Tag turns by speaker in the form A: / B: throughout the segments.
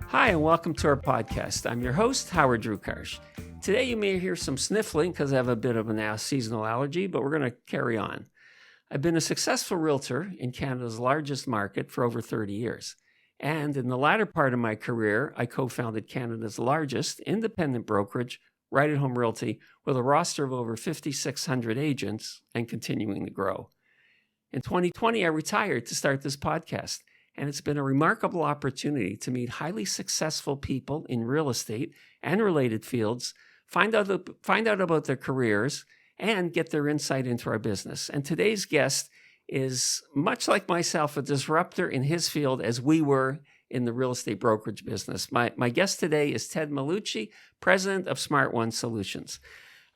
A: Hi, and welcome to our podcast. I'm your host, Howard Drukarsh. Today you may hear some sniffling because I have a bit of a seasonal allergy, but we're going to carry on. I've been a successful realtor in Canada's largest market for over 30 years. And in the latter part of my career, I co-founded Canada's largest independent brokerage, Right at Home Realty, with a roster of over 5,600 agents and continuing to grow. In 2020, I retired to start this podcast. And it's been a remarkable opportunity to meet highly successful people in real estate and related fields, find out about their careers, and get their insight into our business. And today's guest is much like myself, a disruptor in his field as we were in the real estate brokerage business. My guest today is Ted Maulucci, president of SmartONE Solutions.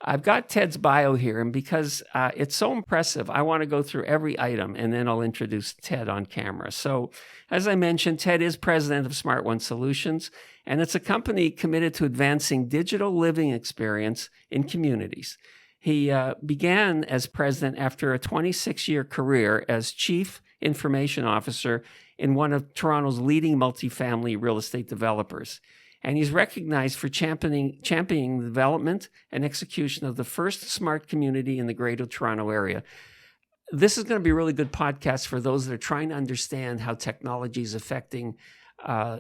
A: I've got Ted's bio here, and because it's so impressive, I want to go through every item, and then I'll introduce Ted on camera. So, as I mentioned, Ted is president of SmartONE Solutions, and it's a company committed to advancing digital living experience in communities. He began as president after a 26-year career as chief information officer in one of Toronto's leading multifamily real estate developers. And he's recognized for championing the development and execution of the first smart community in the Greater Toronto Area. This is going to be a really good podcast for those that are trying to understand how technology is affecting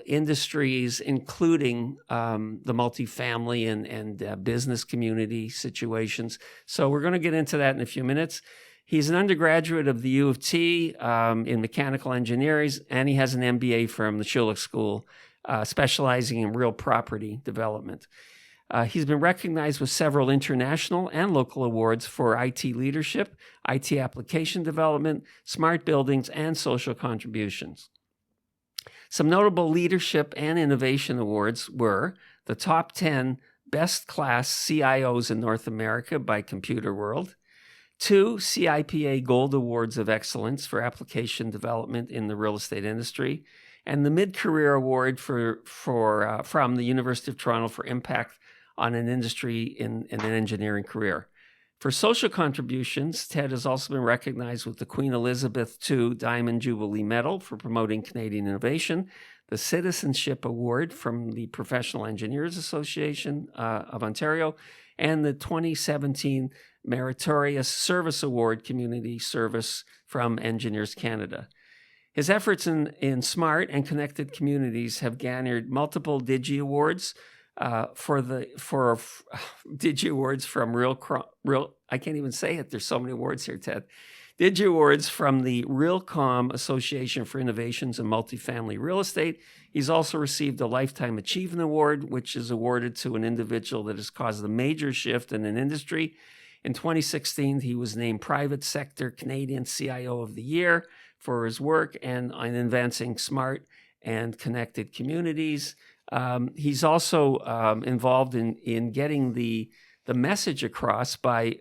A: industries, including the multifamily and business community situations. So we're going to get into that in a few minutes. He's an undergraduate of the U of T in mechanical engineering, and he has an MBA from the Schulich School, specializing in real property development. He's been recognized with several international and local awards for IT leadership, IT application development, smart buildings, and social contributions. Some notable leadership and innovation awards were the top 10 best class CIOs in North America by Computer World, 2 CIPA Gold Awards of Excellence for application development in the real estate industry, and the Mid-Career Award from the University of Toronto for impact on an industry in an engineering career. For social contributions, Ted has also been recognized with the Queen Elizabeth II Diamond Jubilee Medal for promoting Canadian innovation, the Citizenship Award from the Professional Engineers Association of Ontario, and the 2017 Meritorious Service Award Community Service from Engineers Canada. His efforts in smart and connected communities have garnered multiple Digi Awards for Digi Awards from real. I can't even say it. There's so many awards here, Ted. Digi Awards from the Realcomm Association for Innovations in Multifamily Real Estate. He's also received a Lifetime Achievement Award, which is awarded to an individual that has caused a major shift in an industry. In 2016, he was named Private Sector Canadian CIO of the Year for his work and on advancing smart and connected communities. He's also involved in getting the message across by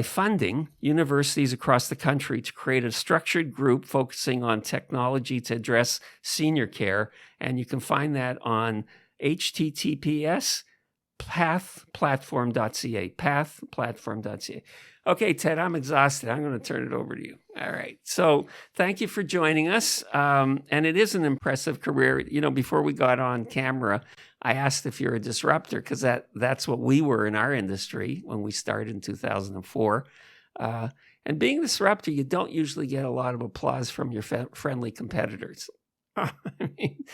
A: funding universities across the country to create a structured group focusing on technology to address senior care. And you can find that on https pathplatform.ca. Okay, Ted, I'm exhausted. I'm going to turn it over to you. All right. So thank you for joining us. And it is an impressive career. You know, before we got on camera, I asked if you're a disruptor because that's what we were in our industry when we started in 2004. And being a disruptor, you don't usually get a lot of applause from your friendly competitors. I mean,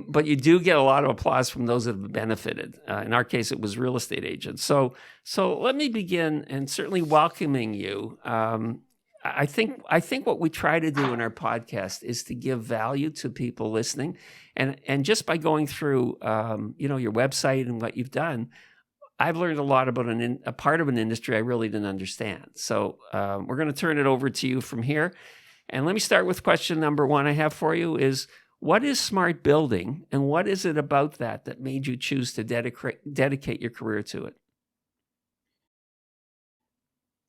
A: but you do get a lot of applause from those that have benefited. In our case, it was real estate agents. So let me begin, and certainly welcoming you. I think what we try to do in our podcast is to give value to people listening, and just by going through your website and what you've done, I've learned a lot about a part of an industry I really didn't understand. So we're going to turn it over to you from here. And let me start with question number one I have for you is, what is smart building, and what is it about that made you choose to dedicate your career to it?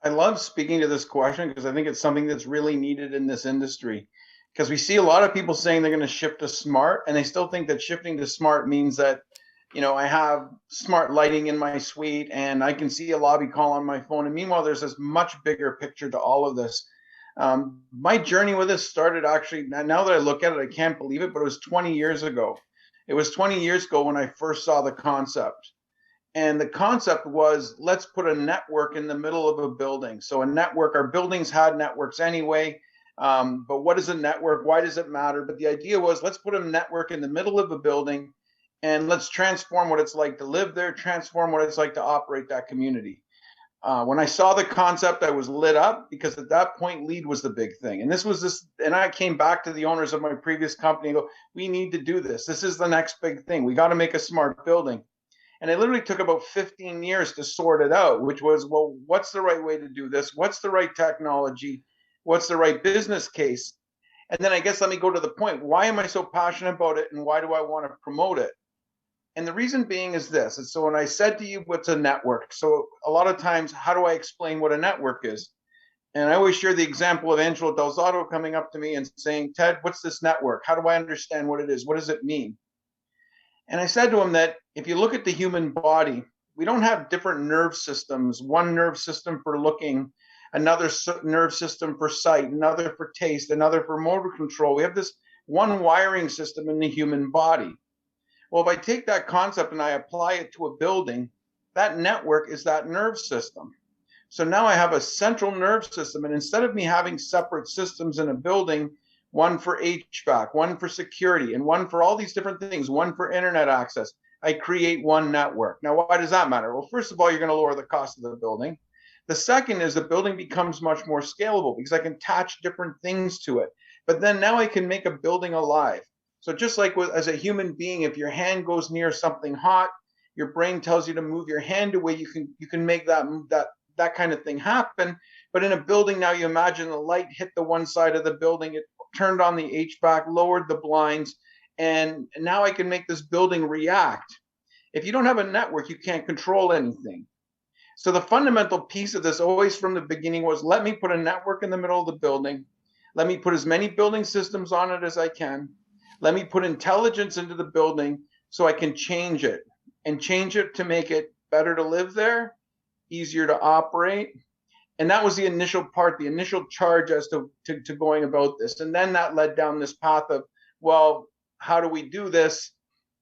B: I love speaking to this question because I think it's something that's really needed in this industry. Because we see a lot of people saying they're going to shift to smart, and they still think that shifting to smart means that I have smart lighting in my suite and I can see a lobby call on my phone. And meanwhile, there's this much bigger picture to all of this. My journey with this started actually, now that I look at it, I can't believe it, but it was 20 years ago. It was 20 years ago when I first saw the concept. And the concept was, let's put a network in the middle of a building. So a network, our buildings had networks anyway. But what is a network? Why does it matter? But the idea was, let's put a network in the middle of a building and let's transform what it's like to live there, transform what it's like to operate that community. When I saw the concept, I was lit up because at that point, LEED was the big thing. And I came back to the owners of my previous company and go, we need to do this. This is the next big thing. We got to make a smart building. And it literally took about 15 years to sort it out, which was, well, what's the right way to do this? What's the right technology? What's the right business case? And then I guess let me go to the point. Why am I so passionate about it and why do I want to promote it? And the reason being is this. And so when I said to you, what's a network? So a lot of times, how do I explain what a network is? And I always share the example of Angelo Delzato coming up to me and saying, Ted, what's this network? How do I understand what it is? What does it mean? And I said to him that if you look at the human body, we don't have different nerve systems, one nerve system for looking, another nerve system for sight, another for taste, another for motor control. We have this one wiring system in the human body. Well, if I take that concept and I apply it to a building, that network is that nerve system. So now I have a central nerve system. And instead of me having separate systems in a building, one for HVAC, one for security, and one for all these different things, one for internet access, I create one network. Now, why does that matter? Well, first of all, you're going to lower the cost of the building. The second is the building becomes much more scalable because I can attach different things to it. But then now I can make a building alive. So just like as a human being, if your hand goes near something hot, your brain tells you to move your hand away. You can make that kind of thing happen. But in a building now, you imagine the light hit the one side of the building, it turned on the HVAC, lowered the blinds, and now I can make this building react. If you don't have a network, you can't control anything. So the fundamental piece of this always from the beginning was, let me put a network in the middle of the building. Let me put as many building systems on it as I can. Let me put intelligence into the building so I can change it to make it better to live there, easier to operate. And that was the initial part, the initial charge as to going about this. And then that led down this path of, well, how do we do this?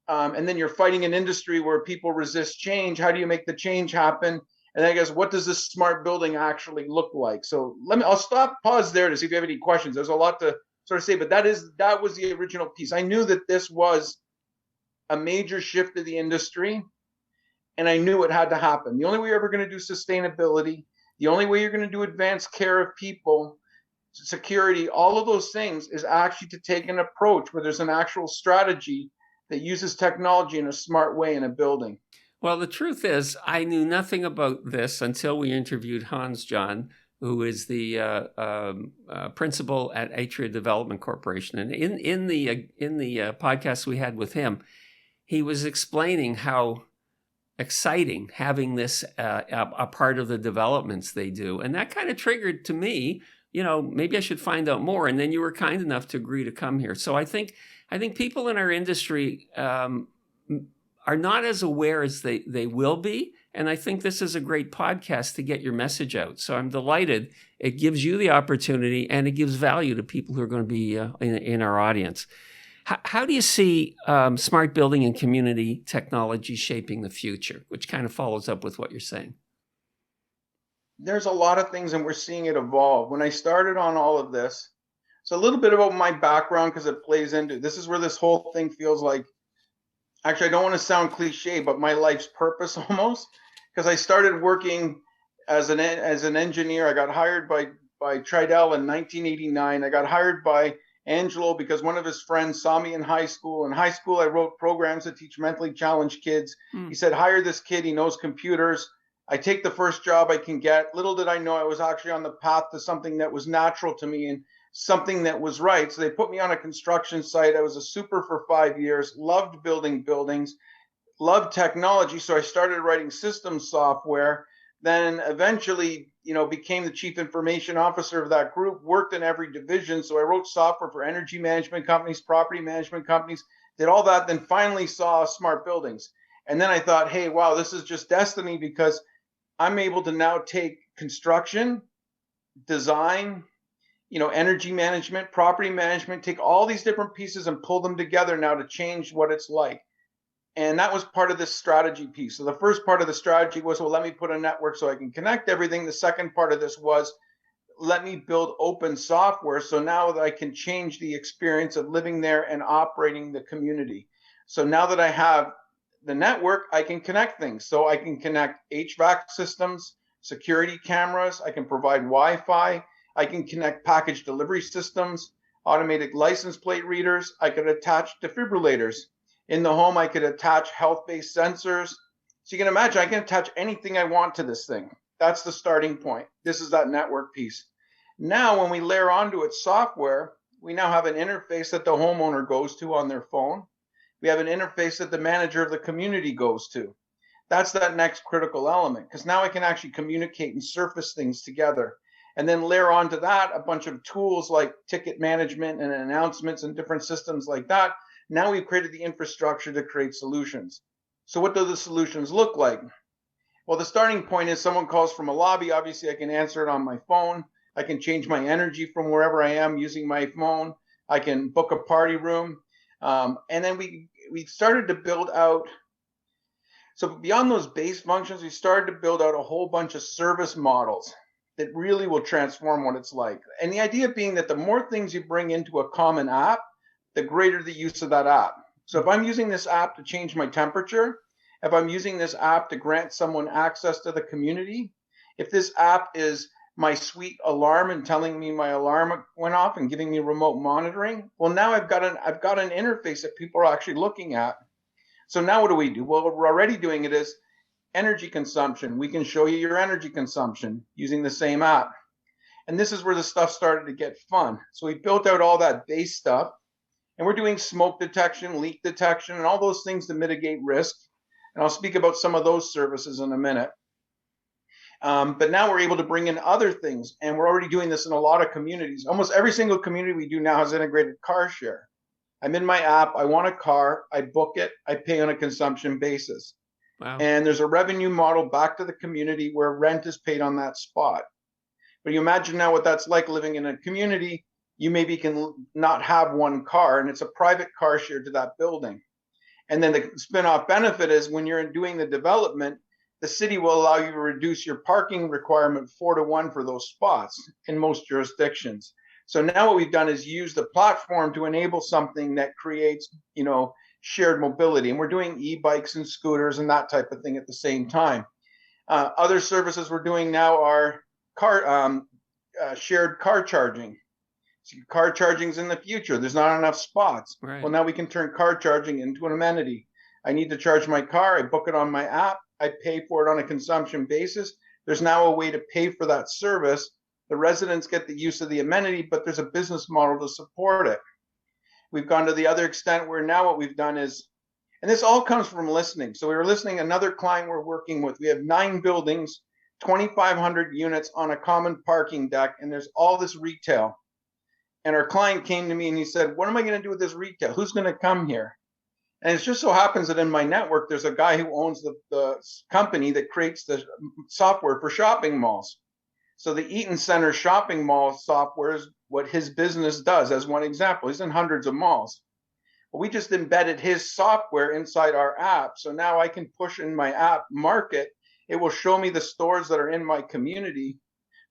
B: And then you're fighting an industry where people resist change. How do you make the change happen? And then I guess, what does this smart building actually look like? So I'll pause there to see if you have any questions. There's a lot to sort of say, but that was the original piece. I knew that this was a major shift of the industry, and I knew it had to happen. The only way you're ever going to do sustainability, the only way you're going to do advanced care of people, security, all of those things is actually to take an approach where there's an actual strategy that uses technology in a smart way in a building.
A: Well, the truth is, I knew nothing about this until we interviewed Hans John, who is the principal at Atria Development Corporation. And in the podcast we had with him, he was explaining how exciting having this a part of the developments they do. And that kind of triggered to me, maybe I should find out more. And then you were kind enough to agree to come here. So I think people in our industry are not as aware as they will be. And I think this is a great podcast to get your message out. So I'm delighted. It gives you the opportunity and it gives value to people who are going to be in our audience. How do you see smart building and community technology shaping the future, which kind of follows up with what you're saying?
B: There's a lot of things, and we're seeing it evolve. When I started on all of this, so a little bit about my background, because it plays into, this is where this whole thing feels like, actually, I don't want to sound cliche, but my life's purpose almost, because I started working as an engineer. I got hired by Tridel in 1989. I got hired by Angelo because one of his friends saw me in high school. In high school, I wrote programs to teach mentally challenged kids. He said, hire this kid. He knows computers. I take the first job I can get. Little did I know I was actually on the path to something that was natural to me and something that was right. So they put me on a construction site. I was a super for 5 years, loved building buildings, loved technology. So I started writing systems software, then eventually, became the chief information officer of that group, worked in every division. So I wrote software for energy management companies, property management companies, did all that, then finally saw smart buildings. And then I thought, hey, wow, this is just destiny, because I'm able to now take construction, design, energy management, property management, take all these different pieces and pull them together now to change what it's like. And that was part of this strategy piece. So the first part of the strategy was, well, let me put a network so I can connect everything. The second part of this was, let me build open software so now that I can change the experience of living there and operating the community. So now that I have the network, I can connect things. So I can connect HVAC systems, security cameras, I can provide Wi-Fi, I can connect package delivery systems, automated license plate readers, I could attach defibrillators. In the home, I could attach health-based sensors. So you can imagine I can attach anything I want to this thing. That's the starting point. This is that network piece. Now, when we layer onto it software, we now have an interface that the homeowner goes to on their phone. We have an interface that the manager of the community goes to. That's that next critical element, because now I can actually communicate and surface things together. And then layer onto that a bunch of tools like ticket management and announcements and different systems like that. Now we've created the infrastructure to create solutions. So what do the solutions look like? Well, the starting point is someone calls from a lobby. Obviously, I can answer it on my phone. I can change my energy from wherever I am using my phone. I can book a party room. And then we started to build out. So beyond those base functions, we started to build out a whole bunch of service models that really will transform what it's like. And the idea being that the more things you bring into a common app, the greater the use of that app. So if I'm using this app to change my temperature, if I'm using this app to grant someone access to the community, if this app is my suite alarm and telling me my alarm went off and giving me remote monitoring, well, now I've got an interface that people are actually looking at. So now what do we do? Well, we're already doing it as energy consumption. We can show you your energy consumption using the same app. And this is where the stuff started to get fun. So we built out all that base stuff, and we're doing smoke detection, leak detection, and all those things to mitigate risk. And I'll speak about some of those services in a minute. But now we're able to bring in other things, and we're already doing this in a lot of communities. Almost every single community we do now has integrated car share. I'm in my app, I want a car, I book it, I pay on a consumption basis. Wow. And there's a revenue model back to the community where rent is paid on that spot. But you imagine now what that's like living in a community. You maybe can not have one car, and it's a private car share to that building. And then the spin-off benefit is when you're doing the development, the city will allow you to reduce your parking requirement 4-to-1 for those spots in most jurisdictions. So now what we've done is use the platform to enable something that creates, shared mobility. And we're doing e-bikes and scooters and that type of thing at the same time. Other services we're doing now are shared car charging. So car charging's in the future. There's not enough spots. Right. Well, now we can turn car charging into an amenity. I need to charge my car. I book it on my app. I pay for it on a consumption basis. There's now a way to pay for that service. The residents get the use of the amenity, but there's a business model to support it. We've gone to the other extent where now what we've done is, and this all comes from listening. So we were listening, another client we're working with. We have 9 buildings, 2,500 units on a common parking deck, and there's all this retail. And our client came to me and he said, what am I going to do with this retail? Who's going to come here? And it just so happens that in my network, there's a guy who owns the company that creates the software for shopping malls. So the Eaton Center shopping mall software is what his business does, as one example. He's in hundreds of malls. Well, we just embedded his software inside our app. So now I can push in my app market. It will show me the stores that are in my community.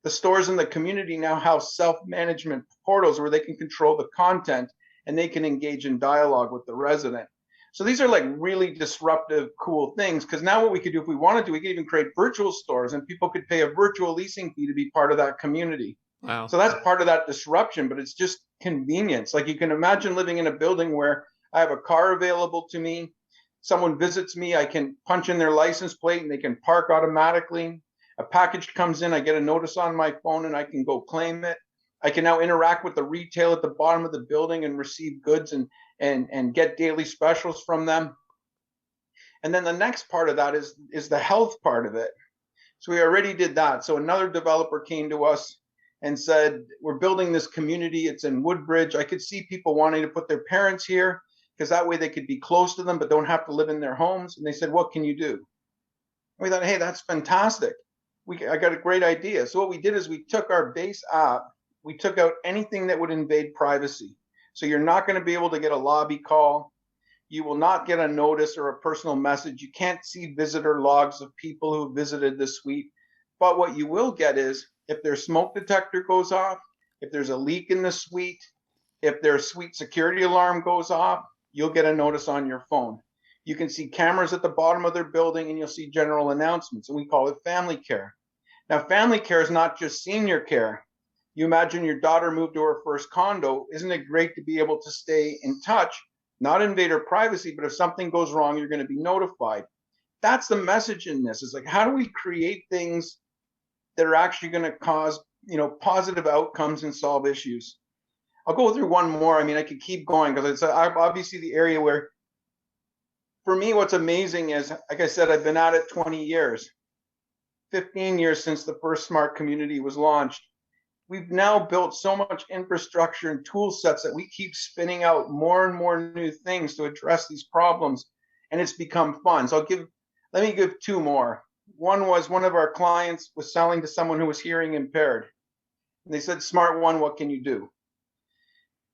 B: The stores in the community now have self-management portals where they can control the content and they can engage in dialogue with the resident. So these are like really disruptive, cool things, because now what we could do if we wanted to, we could even create virtual stores and people could pay a virtual leasing fee to be part of that community. Wow. So that's part of that disruption, but it's just convenience. Like you can imagine living in a building where I have a car available to me. Someone visits me, I can punch in their license plate and they can park automatically. A package comes in, I get a notice on my phone and I can go claim it. I can now interact with the retail at the bottom of the building and receive goods and get daily specials from them. And then the next part of that is the health part of it. So we already did that. So another developer came to us and said, we're building this community. It's in Woodbridge. I could see people wanting to put their parents here because that way they could be close to them but don't have to live in their homes. And they said, what can you do? And we thought, hey, that's fantastic. I got a great idea. So what we did is we took our base app, we took out anything that would invade privacy. So you're not going to be able to get a lobby call. You will not get a notice or a personal message. You can't see visitor logs of people who visited the suite. But what you will get is if their smoke detector goes off, if there's a leak in the suite, if their suite security alarm goes off, you'll get a notice on your phone. You can see cameras at the bottom of their building, and you'll see general announcements, and we call it family care. Now, family care is not just senior care. You imagine your daughter moved to her first condo. Isn't it great to be able to stay in touch, not invade her privacy, but if something goes wrong, you're going to be notified. That's the message in this. It's like, how do we create things that are actually going to cause, positive outcomes and solve issues? I'll go through one more. I mean, I could keep going because it's obviously the area where, for me, what's amazing is, like I said, I've been at it 20 years, 15 years since the first smart community was launched. We've now built so much infrastructure and tool sets that we keep spinning out more and more new things to address these problems, and it's become fun. So let me give two more. One was one of our clients was selling to someone who was hearing impaired. And they said, SmartONE, what can you do?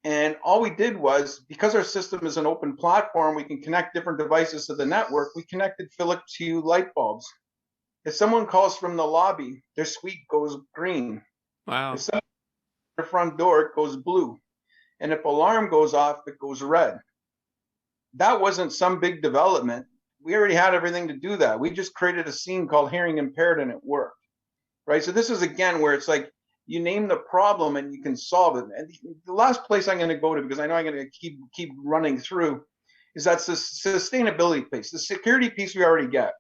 B: And all we did was, because our system is an open platform, we can connect different devices to the network. We connected Philips Hue light bulbs. If someone calls from the lobby, their suite goes green.
A: Wow.
B: If someone at their front door, it goes blue. And if alarm goes off, it goes red. That wasn't some big development. We already had everything to do that. We just created a scene called hearing impaired, and it worked. Right? So this is, again, where it's like, you name the problem and you can solve it. And the last place I'm going to go to, because I know I'm going to keep running through, is that's the sustainability piece. The security piece we already get.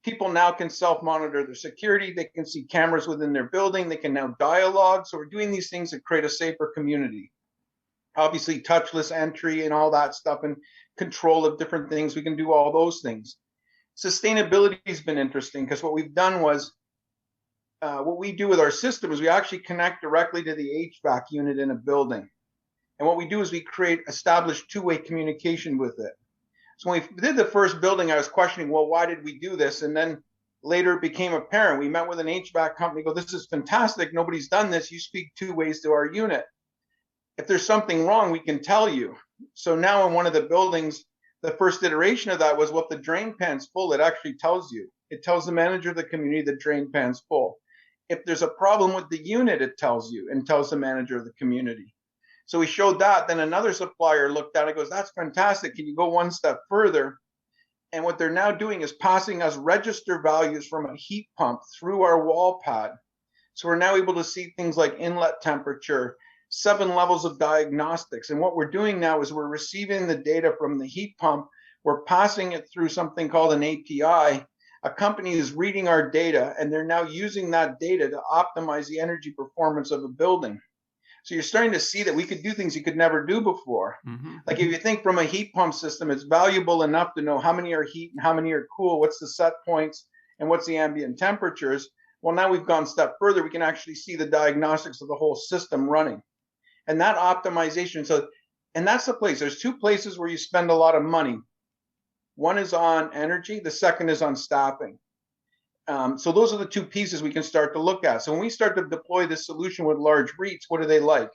B: People now can self-monitor their security. They can see cameras within their building. They can now dialogue. So we're doing these things that create a safer community. Obviously, touchless entry and all that stuff, and control of different things. We can do all those things. Sustainability has been interesting because what we've done was, what we do with our system is we actually connect directly to the HVAC unit in a building. And what we do is we establish two-way communication with it. So when we did the first building, I was questioning, well, why did we do this? And then later it became apparent. We met with an HVAC company, go, this is fantastic. Nobody's done this. You speak two ways to our unit. If there's something wrong, we can tell you. So now in one of the buildings, the first iteration of that was, what the drain pan's full, it actually tells you. It tells the manager of the community the drain pan's full. If there's a problem with the unit, it tells you and tells the manager of the community. So we showed that. Then another supplier looked at it and goes, that's fantastic. Can you go one step further? And what they're now doing is passing us register values from a heat pump through our wall pad. So we're now able to see things like inlet temperature, 7 levels of diagnostics. And what we're doing now is we're receiving the data from the heat pump. We're passing it through something called an API. A company is reading our data, and they're now using that data to optimize the energy performance of a building. So you're starting to see that we could do things you could never do before. Mm-hmm. Like if you think from a heat pump system, it's valuable enough to know how many are heat and how many are cool, what's the set points, and what's the ambient temperatures. Well, now we've gone a step further. We can actually see the diagnostics of the whole system running. And that optimization, and that's the place. There's two places where you spend a lot of money. One is on energy. The second is on staffing. So those are the two pieces we can start to look at. So when we start to deploy this solution with large REITs, what do they like?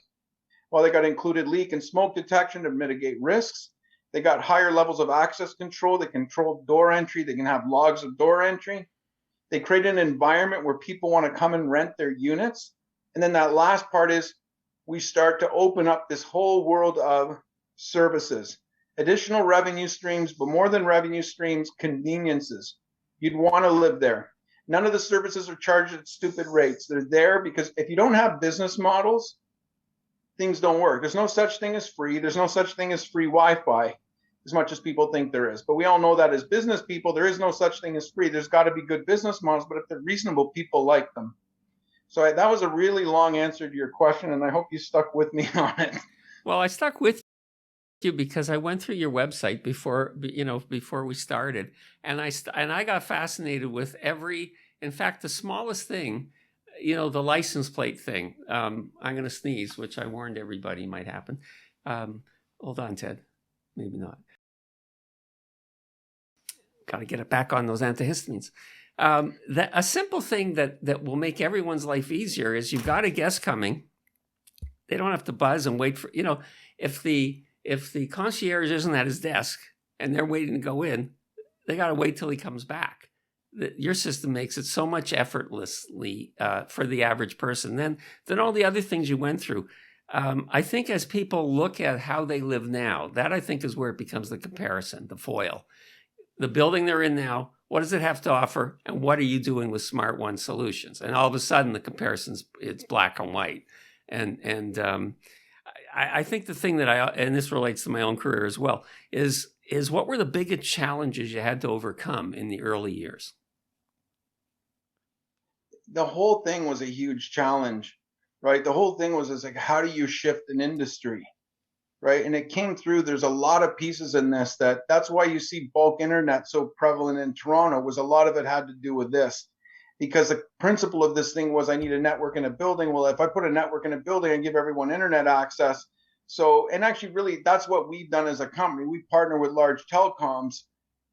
B: Well, they got included leak and smoke detection to mitigate risks. They got higher levels of access control. They control door entry. They can have logs of door entry. They create an environment where people want to come and rent their units. And then that last part is we start to open up this whole world of services. Additional revenue streams, but more than revenue streams, conveniences. You'd want to live there. None of the services are charged at stupid rates. They're there because if you don't have business models, things don't work. There's no such thing as free. There's no such thing as free Wi-Fi, as much as people think there is. But we all know that as business people, there is no such thing as free. There's got to be good business models, but if they're reasonable, people like them. So that was a really long answer to your question, and I hope you stuck with me on it.
A: Well, I stuck with you because I went through your website before we started, and I got fascinated with in fact, the smallest thing, the license plate thing. I'm going to sneeze, which I warned everybody might happen. Hold on, Ted. maybe not. Got to get it back on those antihistamines. A simple thing that will make everyone's life easier is you've got a guest coming. They don't have to buzz and wait for, if the concierge isn't at his desk and they're waiting to go in, they got to wait till he comes back. Your system makes it so much effortlessly for the average person than all the other things you went through. I think as people look at how they live now, that I think is where it becomes the comparison, the foil. The building they're in now, what does it have to offer? And what are you doing with SmartONE solutions? And all of a sudden the comparison's, it's black and white. And I think the thing that and this relates to my own career as well, is what were the biggest challenges you had to overcome in the early years?
B: The whole thing was a huge challenge, right? The whole thing was like, how do you shift an industry, right? And it came through, there's a lot of pieces in this that's why you see bulk internet so prevalent in Toronto, was a lot of it had to do with this. Because the principle of this thing was I need a network in a building. Well, if I put a network in a building and give everyone internet access. So, and actually really that's what we've done as a company. We partner with large telecoms.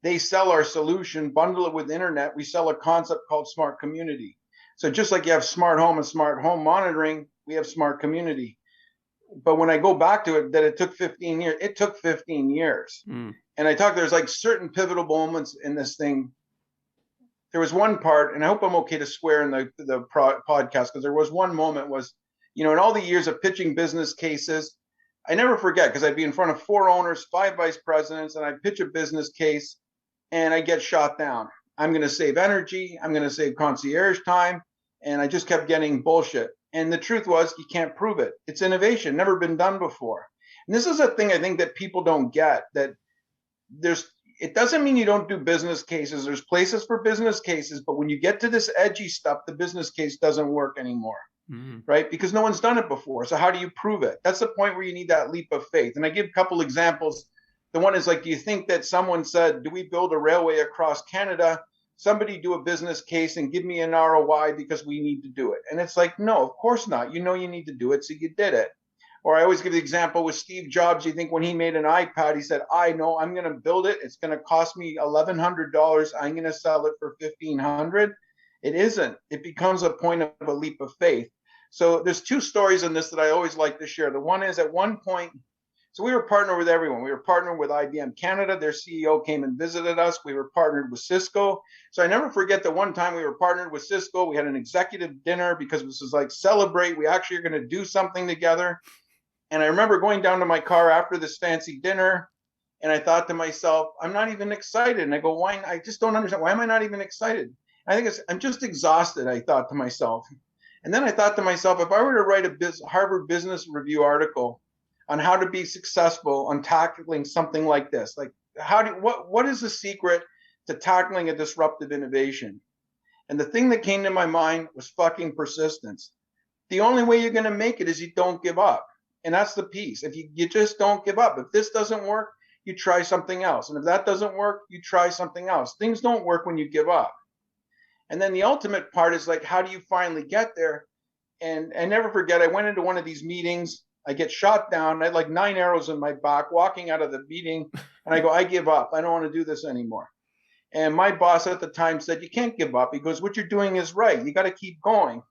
B: They sell our solution, bundle it with internet. We sell a concept called smart community. So just like you have smart home and smart home monitoring, we have smart community. But when I go back to it, that it took 15 years, it took 15 years. And I talk, there's like certain pivotal moments in this thing. There was one part, and I hope I'm okay to swear in the podcast, because there was one moment was, in all the years of pitching business cases, I never forget, because I'd be in front of 4 owners, 5 vice presidents, and I'd pitch a business case and I get shot down. I'm going to save energy. I'm going to save concierge time. And I just kept getting bullshit. And the truth was, you can't prove it. It's innovation, never been done before. And this is a thing I think that people don't get, that it doesn't mean you don't do business cases. There's places for business cases, but when you get to this edgy stuff, the business case doesn't work anymore, right? Because no one's done it before. So how do you prove it? That's the point where you need that leap of faith. And I give a couple examples. The one is like, do you think that someone said, do we build a railway across Canada? Somebody do a business case and give me an ROI because we need to do it. And it's like, no, of course not. You need to do it, so you did it. Or I always give the example with Steve Jobs. You think when he made an iPad, he said, I know I'm going to build it. It's going to cost me $1,100. I'm going to sell it for $1,500. It isn't. It becomes a point of a leap of faith. So there's 2 stories in this that I always like to share. The one is at one point, so we were partnered with everyone. We were partnered with IBM Canada. Their CEO came and visited us. We were partnered with Cisco. So I never forget that one time we were partnered with Cisco. We had an executive dinner because this was like celebrate. We actually are going to do something together. And I remember going down to my car after this fancy dinner, and I thought to myself, I'm not even excited. And I go, why? I just don't understand. Why am I not even excited? I think I'm just exhausted, I thought to myself. And then I thought to myself, if I were to write a Harvard Business Review article on how to be successful on tackling something like this, like what is the secret to tackling a disruptive innovation? And the thing that came to my mind was fucking persistence. The only way you're going to make it is you don't give up. And that's the piece. If you just don't give up. If this doesn't work, you try something else. And if that doesn't work, you try something else. Things don't work when you give up. And then the ultimate part is like, how do you finally get there? And I never forget, I went into one of these meetings. I get shot down. I had like 9 arrows in my back walking out of the meeting. And I go, I give up. I don't want to do this anymore. And my boss at the time said, you can't give up. He goes, what you're doing is right. You got to keep going.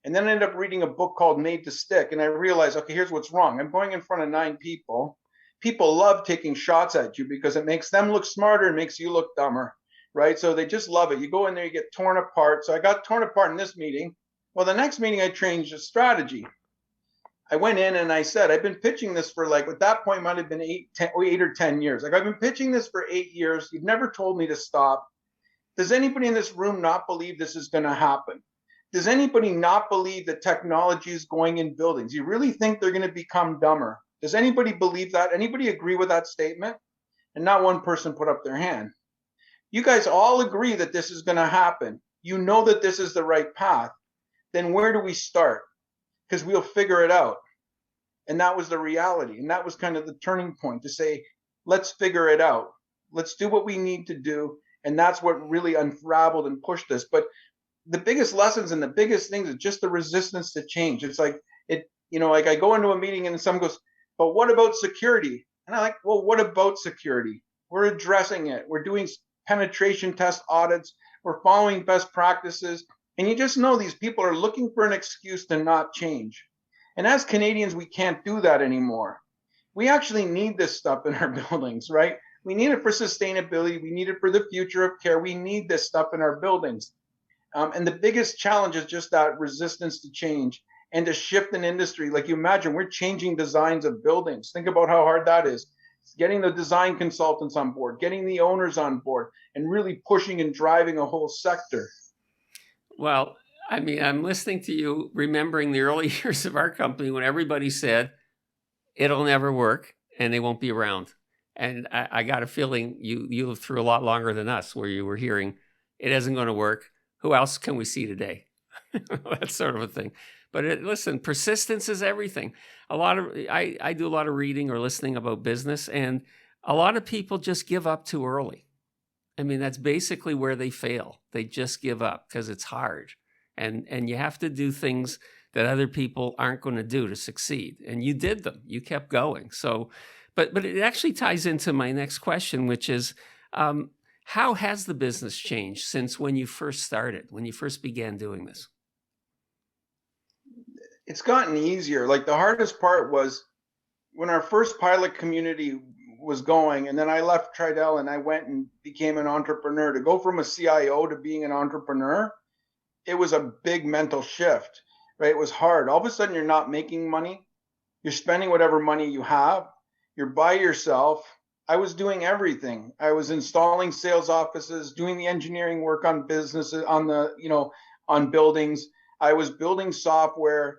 B: And then I ended up reading a book called Made to Stick. And I realized, okay, here's what's wrong. I'm going in front of 9 people. People love taking shots at you because it makes them look smarter and makes you look dumber, right? So they just love it. You go in there, you get torn apart. So I got torn apart in this meeting. Well, the next meeting, I changed the strategy. I went in and I said, I've been pitching this for like, at that point, might have been 8 or 10 years. Like, I've been pitching this for 8 years. You've never told me to stop. Does anybody in this room not believe this is going to happen? Does anybody not believe that technology is going in buildings? You really think they're going to become dumber? Does anybody believe that? Anybody agree with that statement? And not one person put up their hand. You guys all agree that this is going to happen. You know that this is the right path. Then where do we start? Because we'll figure it out. And that was the reality. And that was kind of the turning point to say, let's figure it out. Let's do what we need to do. And that's what really unraveled and pushed us. But the biggest lessons and the biggest things is just the resistance to change. It's like, like I go into a meeting and someone goes, but what about security? And I'm like, well, what about security? We're addressing it. We're doing penetration test audits. We're following best practices. And you just know these people are looking for an excuse to not change. And as Canadians, we can't do that anymore. We actually need this stuff in our buildings, right? We need it for sustainability. We need it for the future of care. We need this stuff in our buildings. And the biggest challenge is just that resistance to change and to shift an industry. Like you imagine, we're changing designs of buildings. Think about how hard that is. It's getting the design consultants on board, getting the owners on board, and really pushing and driving a whole sector.
A: Well, I mean, I'm listening to you, remembering the early years of our company when everybody said it'll never work and they won't be around. And I got a feeling you lived through a lot longer than us, where you were hearing it isn't going to work. Who else can we see today? That sort of a thing. But listen, persistence is everything. I do a lot of reading or listening about business, and a lot of people just give up too early. I mean, that's basically where they fail. They just give up because it's hard. And you have to do things that other people aren't going to do to succeed. And you did them. You kept going. So, but it actually ties into my next question, which is, how has the business changed since when you first started, when you first began doing this?
B: It's gotten easier. Like the hardest part was when our first pilot community was going, and then I left Tridel and I went and became an entrepreneur. To go from a CIO to being an entrepreneur, it was a big mental shift, right? It was hard. All of a sudden, you're not making money. You're spending whatever money you have. You're by yourself. I was doing everything. I was installing sales offices, doing the engineering work on businesses, on buildings. I was building software,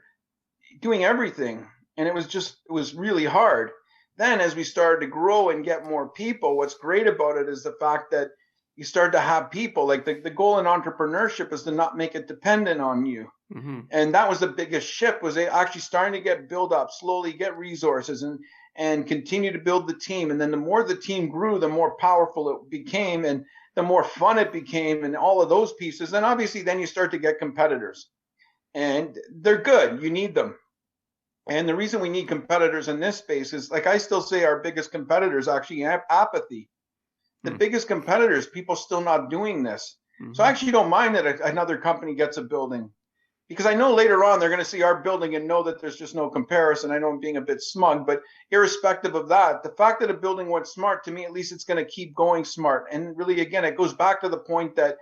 B: doing everything. And it was really hard. Then as we started to grow and get more people, what's great about it is the fact that you start to have people. Like the goal in entrepreneurship is to not make it dependent on you. Mm-hmm. And that was the biggest shift, was they actually starting to get built up, slowly get resources and continue to build the team. And then the more the team grew, the more powerful it became and the more fun it became and all of those pieces. And obviously then you start to get competitors, and they're good. You need them. And the reason we need competitors in this space is, like I still say, our biggest competitor is actually apathy. The biggest competitor is people still not doing this. Mm-hmm. So I actually don't mind that another company gets a building, because I know later on they're going to see our building and know that there's just no comparison. I know I'm being a bit smug, but irrespective of that, the fact that a building went smart, to me, at least it's going to keep going smart. And really, again, it goes back to the point that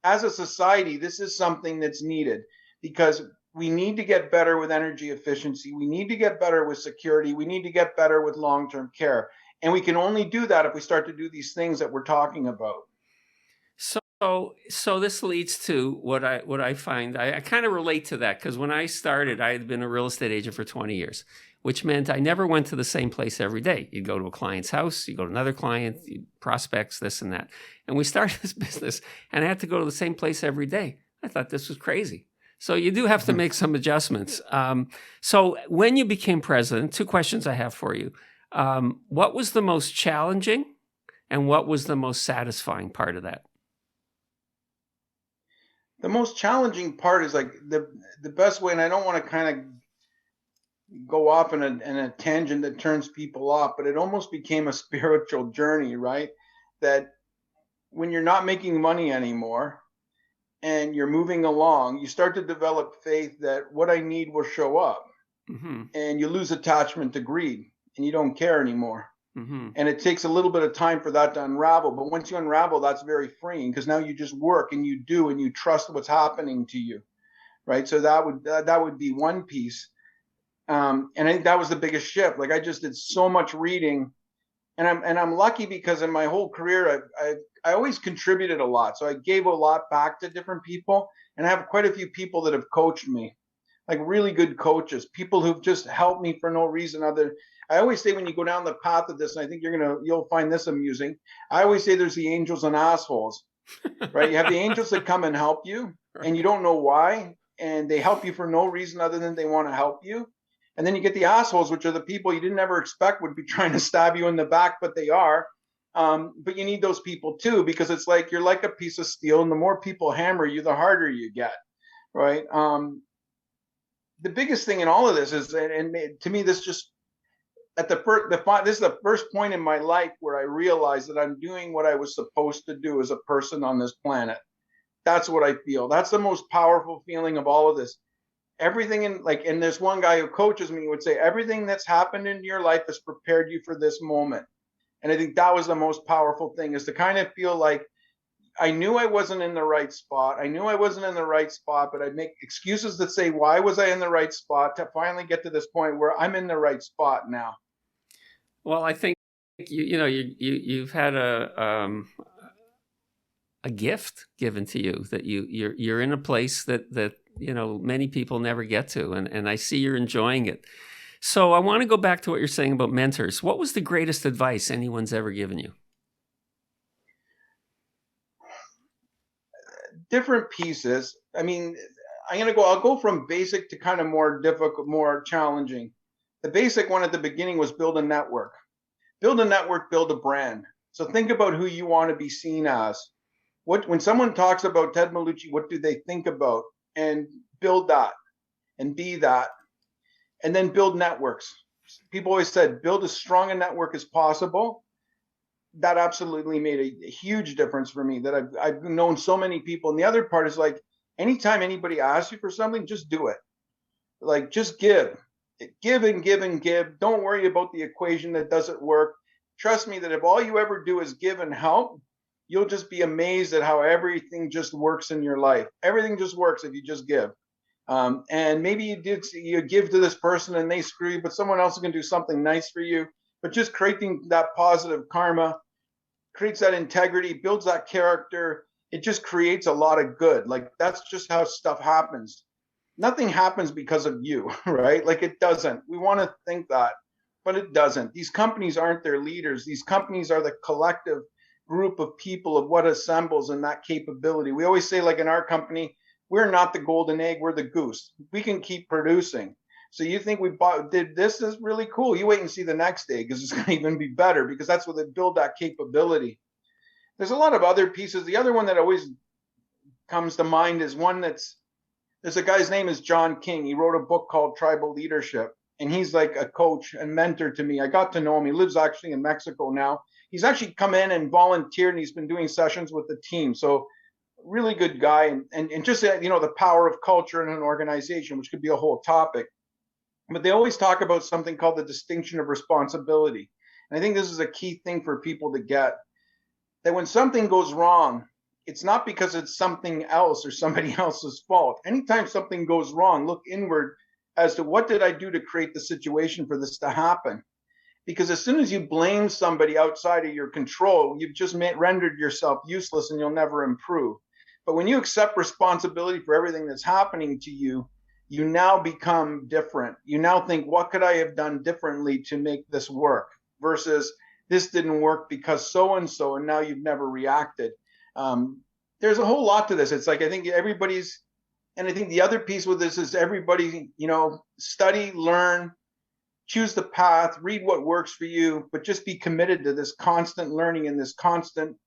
B: as a society, this is something that's needed, because we need to get better with energy efficiency. We need to get better with security. We need to get better with long-term care. And we can only do that if we start to do these things that we're talking about.
A: So this leads to what I find. I kind of relate to that, because when I started, I had been a real estate agent for 20 years, which meant I never went to the same place every day. You'd go to a client's house, you go to another client, prospects, this and that. And we started this business, and I had to go to the same place every day. I thought this was crazy. So you do have to make some adjustments. So when you became president, two questions I have for you. What was the most challenging and what was the most satisfying part of that?
B: The most challenging part is like the best way, and I don't want to kind of go off in a tangent that turns people off, but it almost became a spiritual journey, right? That when you're not making money anymore and you're moving along, you start to develop faith that what I need will show up. Mm-hmm. And you lose attachment to greed and you don't care anymore. Mm-hmm. And it takes a little bit of time for that to unravel. But once you unravel, that's very freeing, because now you just work and you do and you trust what's happening to you, right? So that would be one piece. And I think that was the biggest shift. Like I just did so much reading, and I'm lucky because in my whole career, I always contributed a lot. So I gave a lot back to different people, and I have quite a few people that have coached me, like really good coaches, people who've just helped me for no reason other. I always say when you go down the path of this, and I think you'll find this amusing. I always say there's the angels and assholes, right? You have the angels that come and help you, and you don't know why, and they help you for no reason other than they want to help you. And then you get the assholes, which are the people you didn't ever expect would be trying to stab you in the back, but they are. But you need those people too, because it's like you're like a piece of steel, and the more people hammer you, the harder you get, right? The biggest thing in all of this is, and to me, this just at this is the first point in my life where I realized that I'm doing what I was supposed to do as a person on this planet. That's what I feel. That's the most powerful feeling of all of this. Everything and there's one guy who coaches me would say, everything that's happened in your life has prepared you for this moment. And I think that was the most powerful thing, is to kind of feel like I knew I wasn't in the right spot. I knew I wasn't in the right spot, but I'd make excuses that say, why was I in the right spot, to finally get to this point where I'm in the right spot now.
A: Well, I think you've had a gift given to you, that you're in a place that many people never get to, and I see you're enjoying it. So I want to go back to what you're saying about mentors. What was the greatest advice anyone's ever given you?
B: Different pieces. I mean, I'll go from basic to kind of more difficult, more challenging. The basic one at the beginning was build a network. Build a network, build a brand. So think about who you want to be seen as. When someone talks about Ted Maulucci, what do they think about? And build that and be that. And then build networks. People always said, build as strong a network as possible. That absolutely made a huge difference for me, that I've known so many people. And the other part is, like, anytime anybody asks you for something, just do it. Like, just give and give and give. Don't worry about the equation that doesn't work. Trust me that if all you ever do is give and help, you'll just be amazed at how everything just works in your life. Everything just works if you just give. And maybe you give to this person and they screw you, but someone else is going to do something nice for you. But just creating that positive karma creates that integrity, builds that character. It just creates a lot of good. Like, that's just how stuff happens. Nothing happens because of you, right? Like, it doesn't. We want to think that, but it doesn't. These companies aren't their leaders. These companies are the collective group of people of what assembles in that capability. We always say, like, in our company, we're not the golden egg, we're the goose. We can keep producing. So you think did this is really cool. You wait and see the next day, because it's going to even be better, because that's what they build that capability. There's a lot of other pieces. The other one that always comes to mind is there's a guy's name is John King. He wrote a book called Tribal Leadership, and he's like a coach and mentor to me. I got to know him. He lives actually in Mexico now. He's actually come in and volunteered, and he's been doing sessions with the team. So really good guy. And just, the power of culture in an organization, which could be a whole topic. But they always talk about something called the distinction of responsibility. And I think this is a key thing for people to get, that when something goes wrong, it's not because it's something else or somebody else's fault. Anytime something goes wrong, look inward as to, what did I do to create the situation for this to happen? Because as soon as you blame somebody outside of your control, you've just rendered yourself useless, and you'll never improve. But when you accept responsibility for everything that's happening to you, you now become different. You now think, what could I have done differently to make this work? Versus, this didn't work because so-and-so, and now you've never reacted. There's a whole lot to this. It's like, I think I think the other piece with this is everybody, study, learn, choose the path, read what works for you, but just be committed to this constant learning and this constant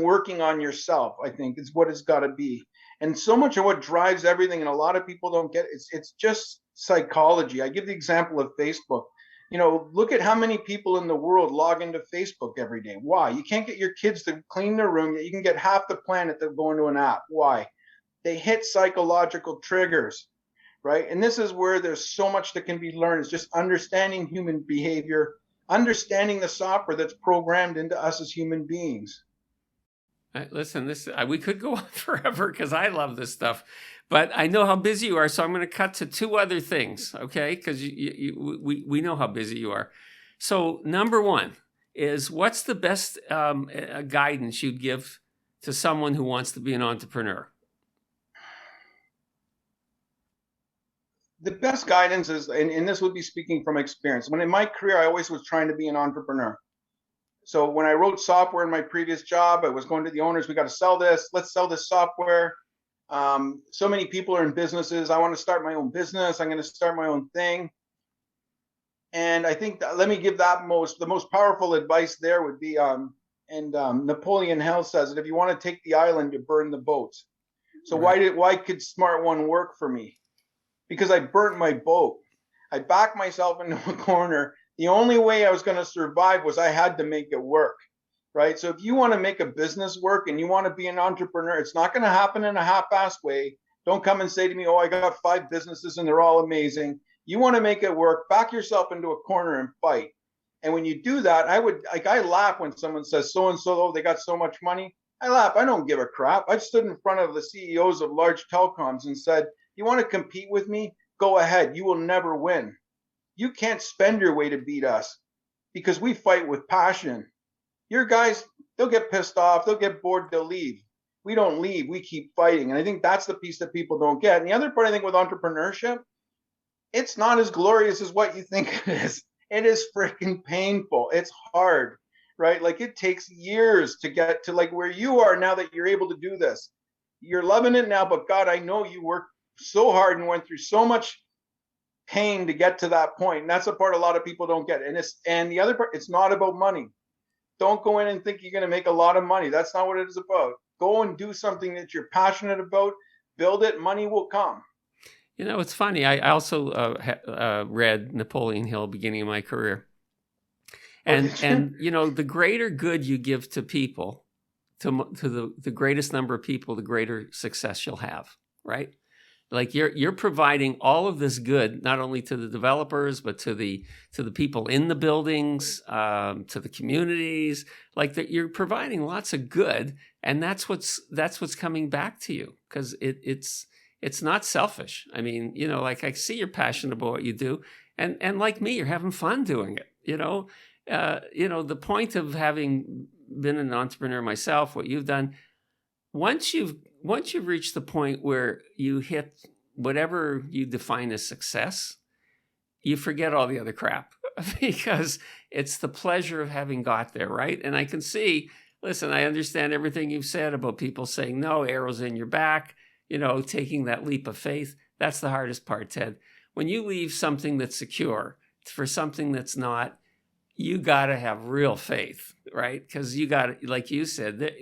B: working on yourself, I think, is what it's got to be. And so much of what drives everything, and a lot of people don't get, it's just psychology. I give the example of Facebook. Look at how many people in the world log into Facebook every day. Why? You can't get your kids to clean their room, yet you can get half the planet to go into an app. Why? They hit psychological triggers, right? And this is where there's so much that can be learned. It's just understanding human behavior, understanding the software that's programmed into us as human beings.
A: Listen, we could go on forever, because I love this stuff, but I know how busy you are, so I'm going to cut to two other things, okay? Because we know how busy you are. So number one is, what's the best guidance you'd give to someone who wants to be an entrepreneur? The best guidance is, and this would be speaking from experience. When in my career, I always was trying to be an entrepreneur. So when I wrote software in my previous job, I was going to the owners, we got to sell this, let's sell this software. So many people are in businesses. I want to start my own business. I'm going to start my own thing. And I think let me give the most powerful advice there would be, Napoleon Hill says that if you want to take the island, you burn the boats. So right. Why could SmartONE work for me? Because I burnt my boat. I backed myself into a corner,
B: The only way I was going to survive was I had to make it work, right? So if you want to make a business work and you want to be an entrepreneur, it's not going to happen in a half-assed way. Don't come and say to me, oh, I got 5 businesses and they're all amazing. You want to make it work, back yourself into a corner and fight. And when you do that, I laugh when someone says so and so, oh, they got so much money. I laugh. I don't give a crap. I've stood in front of the CEOs of large telecoms and said, you want to compete with me? Go ahead. You will never win. You can't spend your way to beat us because we fight with passion. Your guys, they'll get pissed off. They'll get bored. They'll leave. We don't leave. We keep fighting. And I think that's the piece that people don't get. And the other part, I think, with entrepreneurship, it's not as glorious as what you think it is. It is freaking painful. It's hard, right? Like it takes years to get to like where you are now that you're able to do this. You're loving it now, but God, I know you worked so hard and went through so much pain to get to that point. And that's the part a lot of people don't get. And the other part, it's not about money. Don't go in and think you're going to make a lot of money. That's not what it is about. Go and do something that you're passionate about. Build it. Money will come.
A: You know, it's funny. I also read Napoleon Hill beginning of my career. And you know, the greater good you give to people, to the greatest number of people, the greater success you'll have, right? Like you're providing all of this good, not only to the developers, but to the people in the buildings, to the communities. Like that, you're providing lots of good, and that's what's coming back to you because it's not selfish. I mean, you know, like I see you're passionate about what you do, and like me, you're having fun doing it. You know, the point of having been an entrepreneur myself, what you've done, once you've reached the point where you hit whatever you define as success, you forget all the other crap because it's the pleasure of having got there, right? And I can see, listen, I understand everything you've said about people saying no, arrows in your back, you know, taking that leap of faith. That's the hardest part, Ted. When you leave something that's secure for something that's not, you got to have real faith, right? Because you got to, like you said,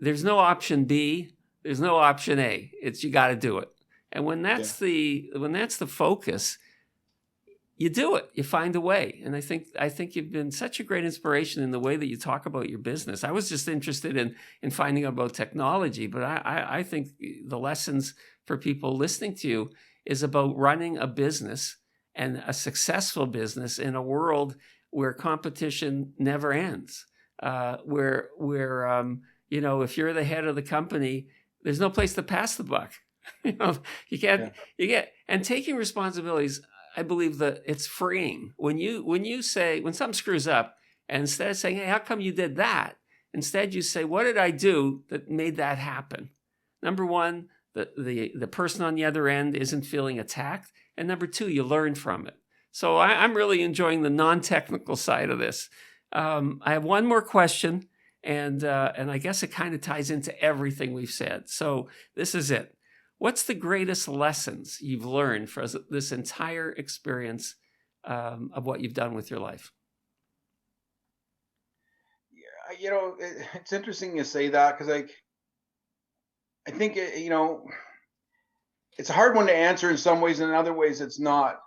A: there's no option B. There's no option A. It's you got to do it. And when that's the focus, you do it. You find a way. And I think you've been such a great inspiration in the way that you talk about your business. I was just interested in finding out about technology, but I think the lessons for people listening to you is about running a business and a successful business in a world where competition never ends. Where you know, if you're the head of the company, there's no place to pass the buck. You know, you can't. You get, and taking responsibilities. I believe that it's freeing when you say, when something screws up, and instead of saying, "Hey, how come you did that?" Instead, you say, "What did I do that made that happen?" Number one, the person on the other end isn't feeling attacked, and number two, you learn from it. So I'm really enjoying the non-technical side of this. I have one more question. And I guess it kind of ties into everything we've said. So this is it. What's the greatest lessons you've learned from this entire experience of what you've done with your life?
B: Yeah, you know, it's interesting you say that because I think, you know, it's a hard one to answer in some ways, and in other ways it's not.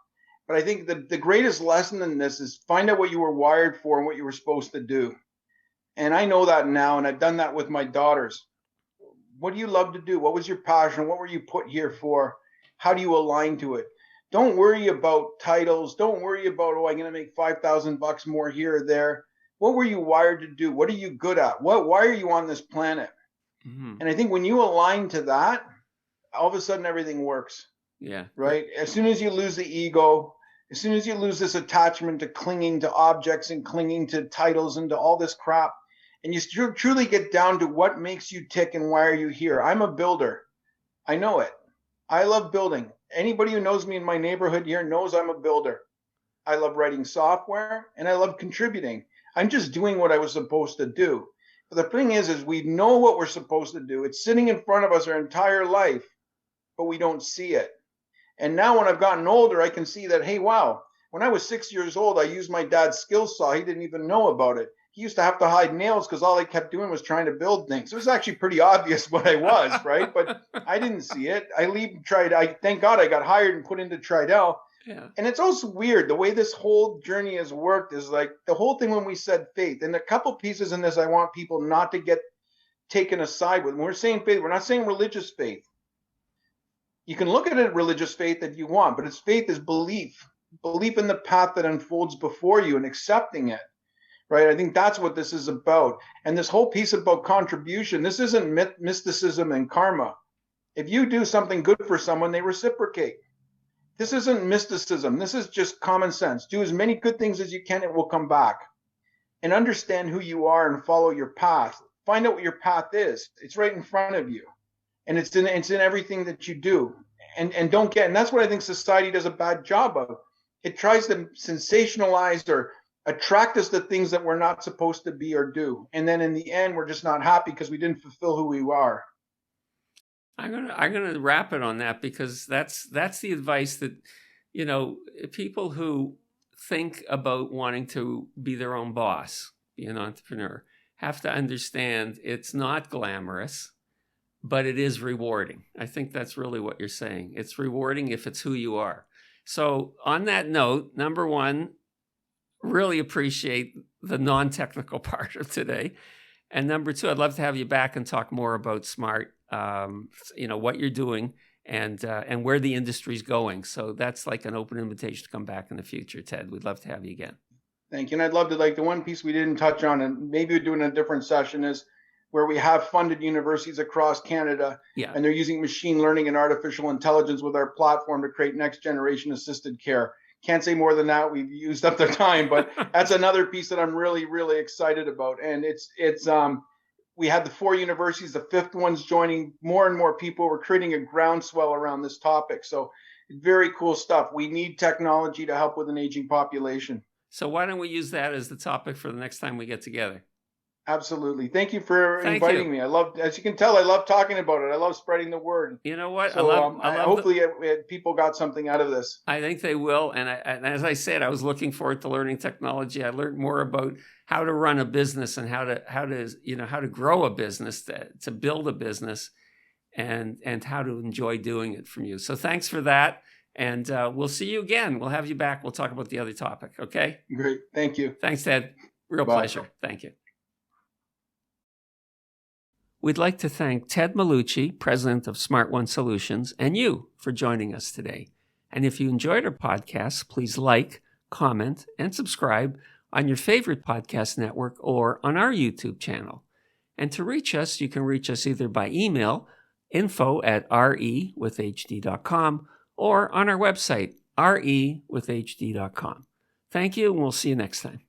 B: But I think the greatest lesson in this is find out what you were wired for and what you were supposed to do. And I know that now, and I've done that with my daughters. What do you love to do? What was your passion? What were you put here for? How do you align to it? Don't worry about titles. Don't worry about, oh, I'm going to make $5,000 more here or there. What were you wired to do? What are you good at? Why are you on this planet? Mm-hmm. And I think when you align to that, all of a sudden everything works.
A: Yeah.
B: Right. As soon as you lose the ego, as soon as you lose this attachment to clinging to objects and clinging to titles and to all this crap, and you truly get down to what makes you tick and why are you here. I'm a builder. I know it. I love building. Anybody who knows me in my neighborhood here knows I'm a builder. I love writing software and I love contributing. I'm just doing what I was supposed to do. But the thing is we know what we're supposed to do. It's sitting in front of us our entire life, but we don't see it. And now when I've gotten older, I can see that, hey, wow, when I was 6 years old, I used my dad's skill saw. He didn't even know about it. He used to have to hide nails because all I kept doing was trying to build things. It was actually pretty obvious what I was, right? But I didn't see it. Thank God I got hired and put into Tridel.
A: Yeah.
B: And it's also weird the way this whole journey has worked is like the whole thing when we said faith, and a couple pieces in this I want people not to get taken aside with. When we're saying faith, we're not saying religious faith. You can look at it religious faith that you want, but it's faith is belief in the path that unfolds before you and accepting it, right? I think that's what this is about. And this whole piece about contribution, this isn't mysticism and karma. If you do something good for someone, they reciprocate. This isn't mysticism. This is just common sense. Do as many good things as you can, it will come back. And understand who you are and follow your path. Find out what your path is. It's right in front of you. And it's in everything that you do. And don't get, and that's what I think society does a bad job of. It tries to sensationalize or attract us to things that we're not supposed to be or do. And then in the end, we're just not happy because we didn't fulfill who we are.
A: I'm gonna wrap it on that, because that's the advice that, people who think about wanting to be their own boss, be an entrepreneur, have to understand it's not glamorous, but it is rewarding. I think that's really what you're saying. It's rewarding if it's who you are. So on that note, number one, really appreciate the non-technical part of today. And number two, I'd love to have you back and talk more about Smart, what you're doing and where the industry's going. So that's like an open invitation to come back in the future, Ted. We'd love to have you again.
B: Thank you. And I'd love to, the one piece we didn't touch on, and maybe we're doing a different session, is where we have funded universities across Canada, and they're using machine learning and artificial intelligence with our platform to create next generation assisted care. Can't say more than that. We've used up the time, but that's another piece that I'm really, really excited about. And we had the 4 universities, the 5th one's joining, more and more people. We're creating a groundswell around this topic. So very cool stuff. We need technology to help with an aging population.
A: So why don't we use that as the topic for the next time we get together?
B: Absolutely. Thank you for inviting me. As you can tell, I love talking about it. I love spreading the word.
A: You know what?
B: So hopefully people got something out of this.
A: I think they will. And as I said, I was looking forward to learning technology. I learned more about how to run a business and how to grow a business, to build a business, and how to enjoy doing it from you. So thanks for that. And we'll see you again. We'll have you back. We'll talk about the other topic. Okay?
B: Great. Thank you.
A: Thanks, Ted. Real pleasure. Thank you. We'd like to thank Ted Maulucci, president of SmartONE Solutions, and you for joining us today. And if you enjoyed our podcast, please like, comment, and subscribe on your favorite podcast network or on our YouTube channel. And to reach us, you can reach us either by email, info@rewithhd.com, or on our website, rewithhd.com. Thank you, and we'll see you next time.